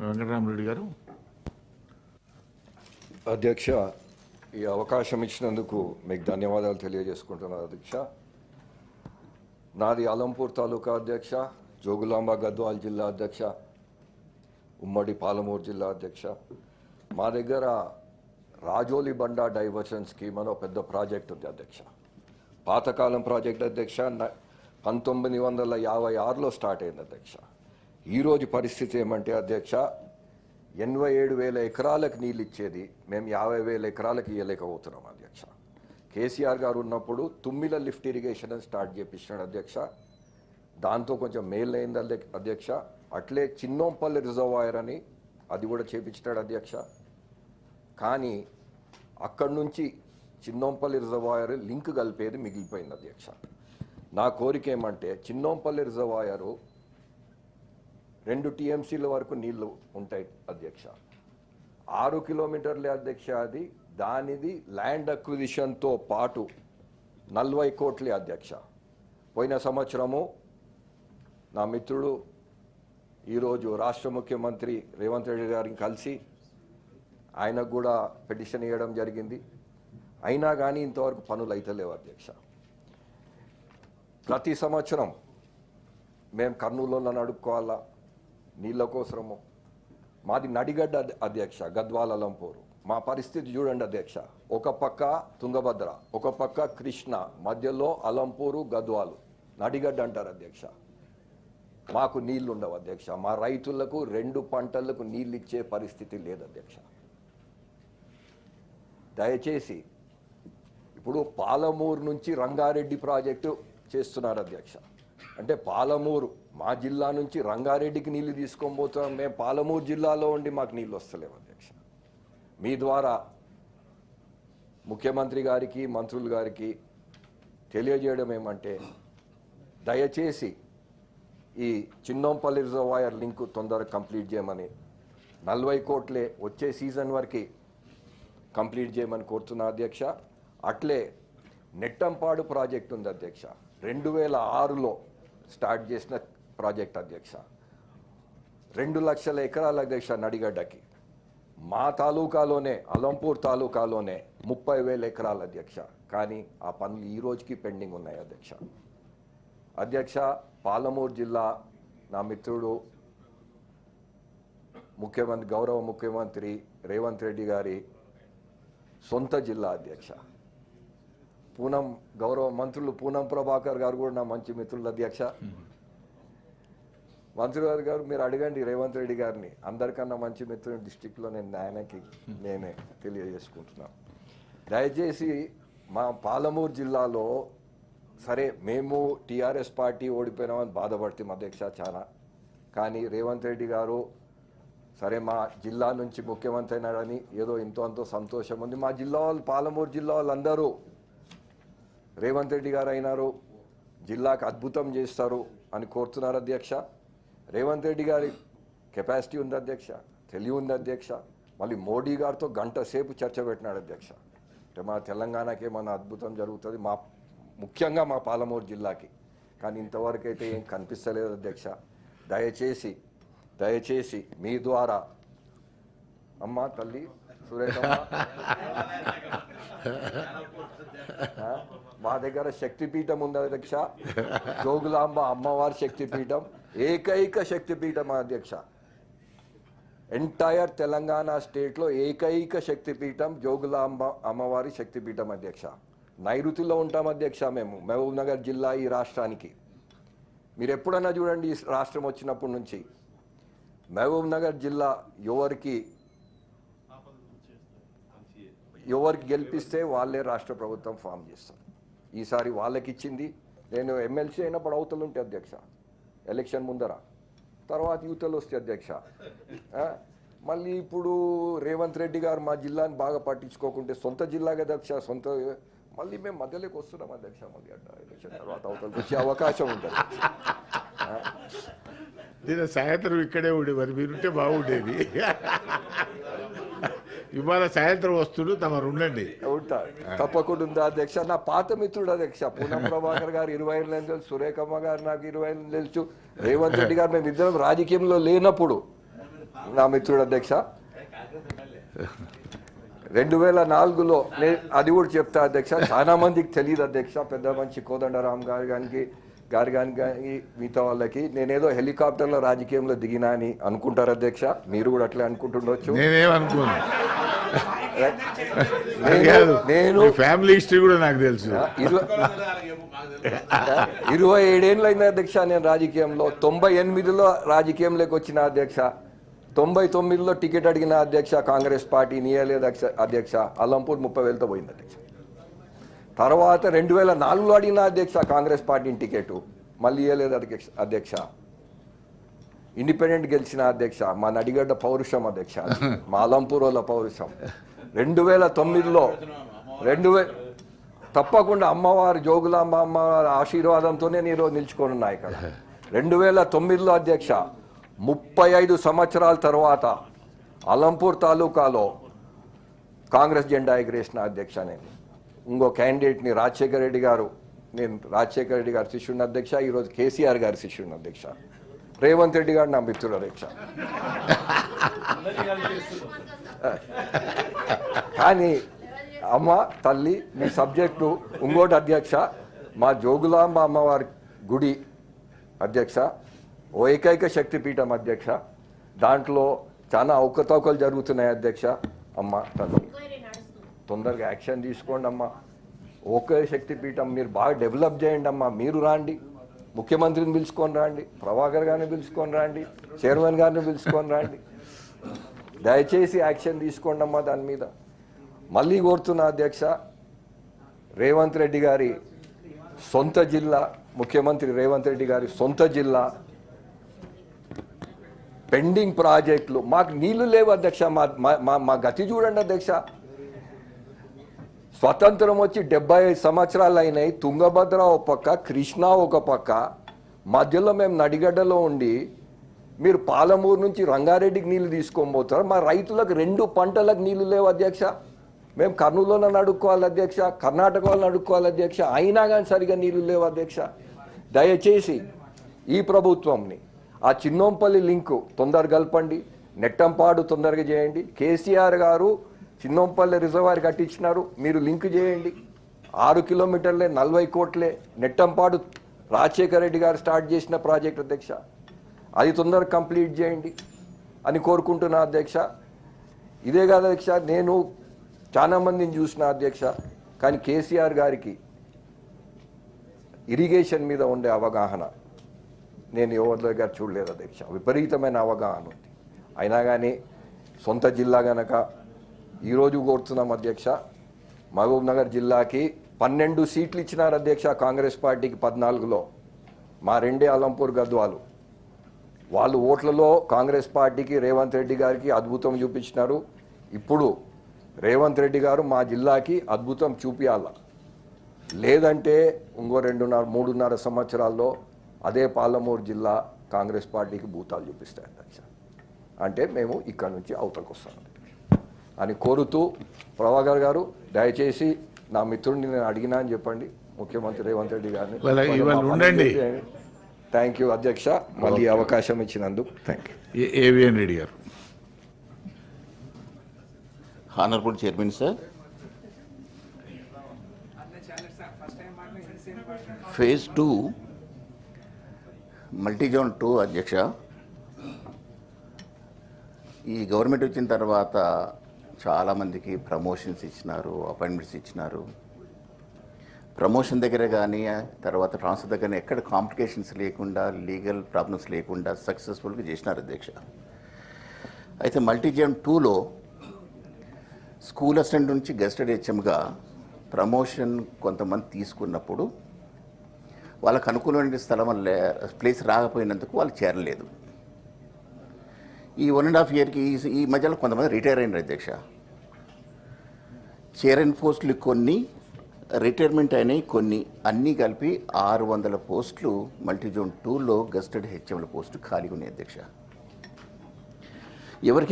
వెంకటరామరెడ్డి గారు. అధ్యక్ష, ఈ అవకాశం ఇచ్చినందుకు మీకు ధన్యవాదాలు తెలియజేసుకుంటున్నాను అధ్యక్ష. నాది అలంపూర్ తాలూకా అధ్యక్ష, జోగులాంబ గద్వాల్ జిల్లా అధ్యక్ష, ఉమ్మడి పాలమూరు జిల్లా అధ్యక్ష. మా దగ్గర రాజోలి బండా డైవర్షన్ స్కీమ్ అని ఒక పెద్ద ప్రాజెక్ట్ ఉంది అధ్యక్ష. పాతకాలం ప్రాజెక్ట్ అధ్యక్ష. 1956లో స్టార్ట్ అయింది అధ్యక్ష. ఈరోజు పరిస్థితి ఏమంటే అధ్యక్ష, 87,000 ఎకరాలకు నీళ్ళు ఇచ్చేది మేము 50,000 ఎకరాలకు ఇవ్వలేకపోతున్నాం అధ్యక్ష. కేసీఆర్ గారు ఉన్నప్పుడు తుమ్మిల లిఫ్ట్ ఇరిగేషన్ అని స్టార్ట్ చేపించినాడు అధ్యక్ష. దాంతో కొంచెం మేలు అయింది అధ్యక్ష. అట్లే చిన్నోంపల్లి రిజర్వాయర్ అని అది కూడా చేపించినాడు అధ్యక్ష. కానీ అక్కడి నుంచి చిన్నోంపల్లి రిజర్వాయర్ లింక్ కలిపేది మిగిలిపోయింది అధ్యక్ష. నా కోరిక ఏమంటే చిన్నోంపల్లి రిజర్వాయరు 2 TMCల వరకు నీళ్లు ఉంటాయి అధ్యక్ష. 6 కిలోమీటర్లే అధ్యక్ష అది. దానిది ల్యాండ్ అక్విజిషన్తో పాటు 40 కోట్లే అధ్యక్ష. పోయిన సంవత్సరము నా మిత్రుడు ఈరోజు రాష్ట్ర ముఖ్యమంత్రి రేవంత్ రెడ్డి గారిని కలిసి ఆయనకు కూడా పిటిషన్ ఇవ్వడం జరిగింది. అయినా కానీ ఇంతవరకు పనులు అయితలేవు అధ్యక్ష. ప్రతి సంవత్సరం మేము కర్నూలులో నడుపుకోవాలా నీళ్ళ కోసము. మాది నడిగడ్డ అధ్యక్ష, గద్వాల అలంపూరు. మా పరిస్థితి చూడండి అధ్యక్ష. ఒక పక్క తుంగభద్ర, ఒక పక్క కృష్ణ, మధ్యలో అలంపూరు గద్వాలు, నడిగడ్డ అంటారు అధ్యక్ష. మాకు నీళ్లు ఉండవు అధ్యక్ష. మా రైతులకు 2 పంటలకు నీళ్ళు ఇచ్చే పరిస్థితి లేదు అధ్యక్ష. దయచేసి ఇప్పుడు పాలమూరు నుంచి రంగారెడ్డి ప్రాజెక్టు చేస్తున్నారు అధ్యక్ష. అంటే పాలమూరు మా జిల్లా నుంచి రంగారెడ్డికి నీళ్లు తీసుకొని పోతున్నాం. మేము పాలమూరు జిల్లాలో ఉండి మాకు నీళ్ళు వస్తలేవు అధ్యక్ష. మీ ద్వారా ముఖ్యమంత్రి గారికి, మంత్రులు గారికి తెలియజేయడం ఏమంటే, దయచేసి ఈ చిన్నోంపల్లి రిజర్వాయర్ లింక్ తొందరగా కంప్లీట్ చేయమని, 40 కోట్లే వచ్చే సీజన్ వరకు కంప్లీట్ చేయమని కోరుతున్నా అధ్యక్ష. అట్లే నెట్టంపాడు ప్రాజెక్ట్ ఉంది అధ్యక్ష. 2006లో స్టార్ట్ చేసిన ప్రాజెక్ట్ అధ్యక్ష. 2 లక్షల ఎకరాల అధ్యక్ష నడిగడ్డకి. మా తాలూకాలోనే, అలంపూర్ తాలూకాలోనే 30,000 ఎకరాల అధ్యక్ష. కానీ ఆ పనులు ఈ రోజుకి పెండింగ్ ఉన్నాయి అధ్యక్ష. అధ్యక్ష, పాలమూరు జిల్లా నా మిత్రుడు గౌరవ ముఖ్యమంత్రి రేవంత్ రెడ్డి గారి సొంత జిల్లా అధ్యక్ష. గౌరవ మంత్రులు పూనం ప్రభాకర్ గారు కూడా నా మంచి మిత్రులు అధ్యక్ష. మంత్రి గారు మీరు అడగండి రేవంత్ రెడ్డి గారిని, అందరికన్నా మంచి మిత్రుని డిస్టిక్లో ఆయనకి నేనే తెలియజేసుకుంటున్నాను. దయచేసి మా పాలమూరు జిల్లాలో, సరే మేము టీఆర్ఎస్ పార్టీ ఓడిపోయినామని బాధపడుతాం అధ్యక్ష చాలా. కానీ రేవంత్ రెడ్డి గారు సరే మా జిల్లా నుంచి ముఖ్యమంత్రి అయినాడని ఏదో ఇంతో అంతో సంతోషం ఉంది. మా జిల్లా వాళ్ళు, పాలమూరు జిల్లా వాళ్ళందరూ రేవంత్ రెడ్డి గారు అయినారు, జిల్లాకు అద్భుతం చేస్తారు అని కోరుతున్నారు అధ్యక్ష. రేవంత్ రెడ్డి గారి కెపాసిటీ ఉంది అధ్యక్ష, తెలివి ఉంది అధ్యక్ష. మళ్ళీ మోడీ గారితో గంట సేపు చర్చ పెట్టినాడు అధ్యక్ష. అంటే మా తెలంగాణకి ఏమన్నా అద్భుతం జరుగుతుంది, ముఖ్యంగా మా పాలమూరు జిల్లాకి. కానీ ఇంతవరకు అయితే ఏం కనిపిస్తలేదు అధ్యక్ష. దయచేసి మీ ద్వారా అమ్మ తల్లి సురేఖమ్మ, మా దగ్గర శక్తిపీఠం ఉంది అధ్యక్ష. జోగులాంబ అమ్మవారి శక్తిపీఠం, ఏకైక శక్తిపీఠం అధ్యక్ష. ఎంటైర్ తెలంగాణ స్టేట్లో ఏకైక శక్తిపీఠం జోగులాంబ అమ్మవారి శక్తిపీఠం అధ్యక్ష. నైరుతిలో ఉంటాం అధ్యక్ష మేము, మహబూబ్ నగర్ జిల్లా ఈ రాష్ట్రానికి. మీరు ఎప్పుడన్నా చూడండి, ఈ రాష్ట్రం వచ్చినప్పటి నుంచి మహబూబ్ నగర్ జిల్లా ఎవరికి గెలిపిస్తే వాళ్ళే రాష్ట్ర ప్రభుత్వం ఫామ్ చేస్తారు. ఈసారి వాళ్ళకి ఇచ్చింది. నేను ఎమ్మెల్సీ అయినప్పుడు అవతలు ఉంటే అధ్యక్ష, ఎలక్షన్ ముందర, తర్వాత యువతలు వస్తే అధ్యక్ష. మళ్ళీ ఇప్పుడు రేవంత్ రెడ్డి గారు మా జిల్లాని బాగా పట్టించుకోకుంటే, సొంత జిల్లాగా అధ్యక్ష, మళ్ళీ మేము మధ్యలోకి వస్తున్నాం అధ్యక్ష. మళ్ళీ అట్లా ఎలక్షన్ తర్వాత అవతలకి వచ్చే అవకాశం ఉంటుంది. నేను సాయంత్రం ఇక్కడే ఉండేవారు, మీరుంటే బాగుండేది. ఇవాళ సాయంత్రం వస్తుడు తమరు ఉండండి. ఉంటా తప్పకుండా ఉందా అధ్యక్ష. నా పాత మిత్రుడు అధ్యక్ష పూనం ప్రభాకర్ గారు 20 ఏళ్ళు తెలుసు, సురేఖమ్మ గారు నాకు 20 ఏళ్ళు తెలుసు, రేవంత్ రెడ్డి గారు మేము ఇద్దరం రాజకీయంలో లేనప్పుడు నా మిత్రుడు అధ్యక్ష 2004లో అది కూడా చెప్తా అధ్యక్ష, చాలా మందికి తెలియదు అధ్యక్ష, పెద్ద మంచి కోదండరామ్ గారు కానీ మిగతా వాళ్ళకి నేనేదో హెలికాప్టర్లో రాజకీయంలో దిగినా అని అనుకుంటారు అధ్యక్ష, మీరు కూడా అట్లే అనుకుంటుండొచ్చు. నేనేమనుకోను, నేను ఫ్యామిలీ హిస్టరీ కూడా నాకు తెలుసు. 27 ఏళ్ళు అయింది అధ్యక్ష నేను రాజకీయంలో. 98లో రాజకీయంలోకి వచ్చిన అధ్యక్ష, 99లో టికెట్ అడిగిన అధ్యక్ష, కాంగ్రెస్ పార్టీ నీయలేదు అధ్యక్ష, అల్లంపూర్ 30,000తో పోయింది అధ్యక్ష. తర్వాత 2004లో అడిగిన అధ్యక్ష కాంగ్రెస్ పార్టీని టికెట్, మళ్ళీ ఇవ్వలేదు అధ్యక్ష. ఇండిపెండెంట్ గెలిచిన అధ్యక్ష, మా నడిగడ్డ పౌరుషం అధ్యక్ష, మా అలంపూర్ వాళ్ళ పౌరుషం. 2009లో తప్పకుండా అమ్మవారి జోగులాంబ అమ్మవారి ఆశీర్వాదంతోనే నేను నిలుచుకొని ఉన్నా ఇక్కడ. 2009లో అధ్యక్ష 35 సంవత్సరాల తర్వాత అలంపూర్ తాలూకాలో కాంగ్రెస్ జెండా ఎగిరేసిన అధ్యక్ష. నేను ఇంకో క్యాండిడేట్ని రాజశేఖర రెడ్డి గారు, నేను రాజశేఖర రెడ్డి గారి శిష్యుడిని అధ్యక్ష, ఈరోజు కేసీఆర్ గారి శిష్యుడిని అధ్యక్ష. రేవంత్ రెడ్డి గారు నా మిత్రుడు అధ్యక్ష. కానీ అమ్మ తల్లి మీ సబ్జెక్టు ఇంకోటి అధ్యక్ష, మా జోగులాంబ అమ్మవారి గుడి అధ్యక్ష ఓ ఏకైక శక్తిపీఠం అధ్యక్ష, దాంట్లో చాలా అవకతవకలు జరుగుతున్నాయి అధ్యక్ష. అమ్మ తల్లి తొందరగా యాక్షన్ తీసుకోండి అమ్మ. ఒకే శక్తిపీఠం మీరు బాగా డెవలప్ చేయండి అమ్మ. మీరు రాండి, ముఖ్యమంత్రిని పిలుచుకొని రండి, ప్రభాకర్ గారిని పిలుచుకొని రండి, చైర్మన్ గారిని పిలుచుకొని రండి, దయచేసి యాక్షన్ తీసుకోండి అమ్మా దాని మీద. మళ్ళీ కోరుతున్నా అధ్యక్ష, రేవంత్ రెడ్డి గారి సొంత జిల్లా, ముఖ్యమంత్రి రేవంత్ రెడ్డి గారి సొంత జిల్లా పెండింగ్ ప్రాజెక్టులు, మాకు నీళ్లు లేవు అధ్యక్ష. మా గతి చూడండి అధ్యక్ష. స్వతంత్రం వచ్చి 75 సంవత్సరాలు అయినాయి. తుంగభద్ర ఒక పక్క, కృష్ణా ఒక పక్క, మధ్యలో మేము నడిగడ్డలో ఉండి మీరు పాలమూరు నుంచి రంగారెడ్డికి నీళ్లు తీసుకొని పోతారు. మా రైతులకు 2 పంటలకు నీళ్లు లేవు అధ్యక్ష. మేము కర్నూలులో అడుక్కోవాలి అధ్యక్ష, కర్ణాటక వాళ్ళని అడుక్కోవాలి అధ్యక్ష, అయినా కానీ సరిగా నీళ్లు లేవు అధ్యక్ష. దయచేసి ఈ ప్రభుత్వంని ఆ చిన్నోంపల్లి లింకు తొందరగా కలపండి, నెట్టంపాడు తొందరగా చేయండి. కేసీఆర్ గారు చిన్నోంపల్లి రిజర్వాయర్ కట్టించినారు, మీరు లింక్ చేయండి. 6 కిలోమీటర్లే 40 కోట్లే. నెట్టంపాడు రాజశేఖర రెడ్డి గారు స్టార్ట్ చేసిన ప్రాజెక్ట్ అధ్యక్ష, అది తొందరగా కంప్లీట్ చేయండి అని కోరుకుంటున్నా అధ్యక్ష. ఇదే కాదు అధ్యక్ష, నేను చాలా మందిని చూసిన అధ్యక్ష, కానీ కేసీఆర్ గారికి ఇరిగేషన్ మీద ఉండే అవగాహన నేను ఎవరి దగ్గర చూడలేదు అధ్యక్ష. విపరీతమైన అవగాహన ఉంది. అయినా కానీ సొంత జిల్లా గనక ఈరోజు కోరుతున్నాం అధ్యక్ష, మహబూబ్ నగర్ జిల్లాకి 12 సీట్లు ఇచ్చినారు అధ్యక్ష కాంగ్రెస్ పార్టీకి 14లో. మా 2 అలంపూర్ గద్వాలు. వాళ్ళు ఓట్లలో కాంగ్రెస్ పార్టీకి రేవంత్ రెడ్డి గారికి అద్భుతం చూపించినారు. ఇప్పుడు రేవంత్ రెడ్డి గారు మా జిల్లాకి అద్భుతం చూపించాల, లేదంటే ఇంకో 2.5-3.5 సంవత్సరాల్లో అదే పాలమూరు జిల్లా కాంగ్రెస్ పార్టీకి భూతాలు చూపిస్తాయి అధ్యక్ష. అంటే మేము ఇక్కడ నుంచి అవతలకు వస్తాం అని కోరుతూ, ప్రభాకర్ గారు దయచేసి నా మిత్రుడిని నేను అడిగినా అని చెప్పండి ముఖ్యమంత్రి రేవంత్ రెడ్డి గారిని. ఉండండి. థ్యాంక్ యూ అధ్యక్ష, మళ్ళీ అవకాశం ఇచ్చినందుకు థ్యాంక్ యూ. ఏవిఎన్ రెడ్డి గారు. Honourable chairman sir, phase 2 multizone 2 అధ్యక్ష, ఈ గవర్నమెంట్ వచ్చిన తర్వాత చాలామందికి ప్రమోషన్స్ ఇచ్చినారు, అపాయింట్మెంట్స్ ఇచ్చినారు. ప్రమోషన్ దగ్గర కానీ తర్వాత ట్రాన్స్ఫర్ దగ్గర ఎక్కడ కాంప్లికేషన్స్ లేకుండా, లీగల్ ప్రాబ్లమ్స్ లేకుండా సక్సెస్ఫుల్గా చేసినారు అధ్యక్ష. అయితే మల్టీజోన్ 2లో స్కూల్ అసిస్టెంట్ నుంచి గెస్టెడ్ హెచ్ఎంగా ప్రమోషన్ కొంతమంది తీసుకున్నప్పుడు వాళ్ళకు అనుకూలమైన స్థలం ప్లేస్ రాకపోయినందుకు వాళ్ళు చేరలేదు. ఈ 1.5 ఇయర్కి ఈ మధ్యలో కొంతమంది రిటైర్ అయినారు అధ్యక్ష. చేరని పోస్టులు కొన్ని, రిటైర్మెంట్ అయినాయి కొన్ని, అన్నీ కలిపి 600 పోస్టులు మల్టీజోన్ 2లో గెస్టెడ్ హెచ్ఎంల పోస్టు ఖాళీగా ఉన్నాయి అధ్యక్ష. ఎవరికి